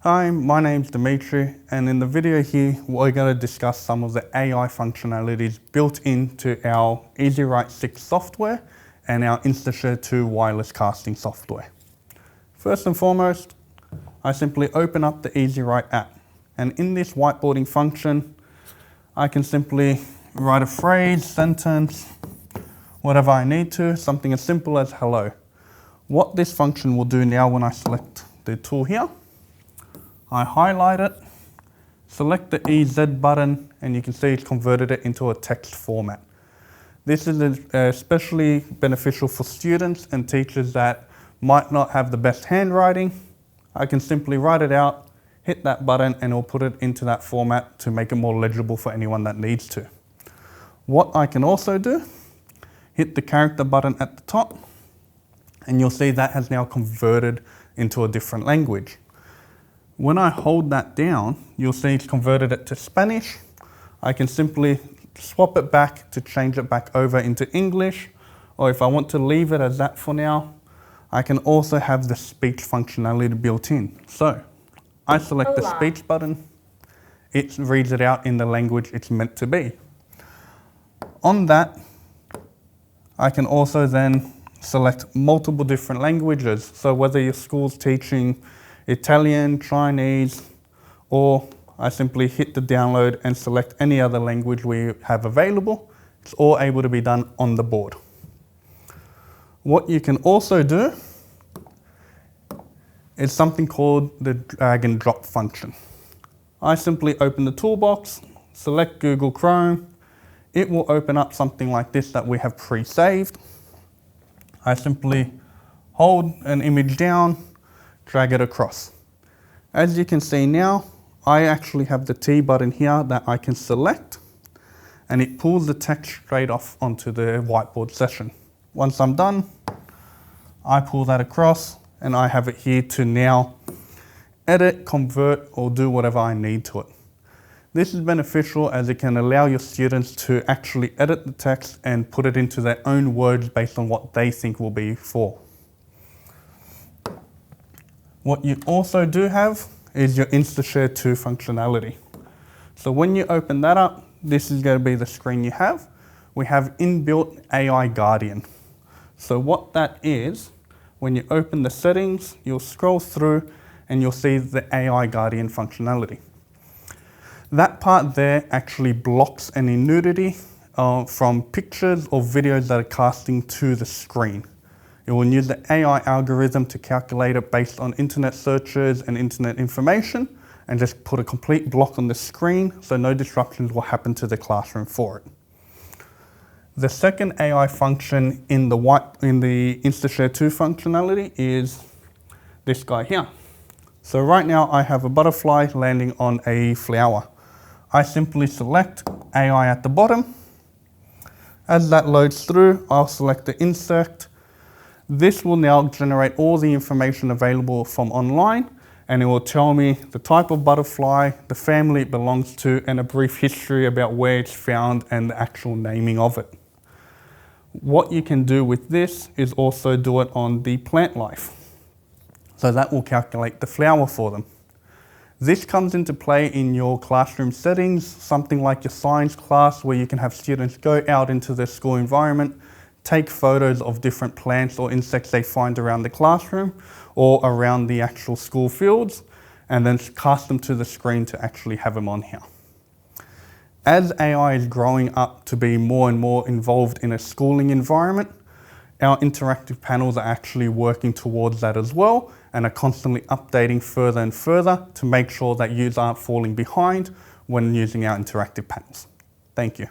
Hi, my name's Dimitris, and in the video here we're going to discuss some of the AI functionalities built into our EZWrite 6 software and our InstaShare 2 wireless casting software. First and foremost, I simply open up the EZWrite app, and in this whiteboarding function I can simply write a phrase, sentence, whatever I need to, something as simple as hello. What this function will do now when I select the tool here, I highlight it, select the EZ button, and you can see it's converted it into a text format. This is especially beneficial for students and teachers that might not have the best handwriting. I can simply write it out, hit that button, and it'll put it into that format to make it more legible for anyone that needs to. What I can also do, hit the character button at the top, and you'll see that has now converted into a different language. When I hold that down, you'll see it's converted it to Spanish. I can simply swap it back to change it back over into English, or if I want to leave it as that for now, I can also have the speech functionality built in. So I select the speech button, it reads it out in the language it's meant to be. On that, I can also then select multiple different languages. So whether your school's teaching Italian, Chinese, or I simply hit the download and select any other language we have available. It's all able to be done on the board. What you can also do is something called the drag and drop function. I simply open the toolbox, select Google Chrome. It will open up something like this that we have pre-saved. I simply hold an image down, drag it across. As you can see now, I actually have the T button here that I can select, and it pulls the text straight off onto the whiteboard session. Once I'm done, I pull that across and I have it here to now edit, convert, or do whatever I need to it. This is beneficial as it can allow your students to actually edit the text and put it into their own words based on what they think will be for. What you also do have is your InstaShare 2 functionality. So when you open that up, this is going to be the screen you have. We have inbuilt AI Guardian. So what that is, when you open the settings, you'll scroll through and you'll see the AI Guardian functionality. That part there actually blocks any nudity from pictures or videos that are casting to the screen. It will use the AI algorithm to calculate it based on internet searches and internet information and just put a complete block on the screen so no disruptions will happen to the classroom for it. The second AI function in the InstaShare 2 functionality is this guy here. So right now I have a butterfly landing on a flower. I simply select AI at the bottom. As that loads through, I'll select the insect. This will now generate all the information available from online, and it will tell me the type of butterfly, the family it belongs to, and a brief history about where it's found and the actual naming of it. What you can do with this is also do it on the plant life. So that will calculate the flower for them. This comes into play in your classroom settings, something like your science class where you can have students go out into their school environment, take photos of different plants or insects they find around the classroom or around the actual school fields, and then cast them to the screen to actually have them on here. As AI is growing up to be more and more involved in a schooling environment, our interactive panels are actually working towards that as well and are constantly updating further and further to make sure that users aren't falling behind when using our interactive panels. Thank you.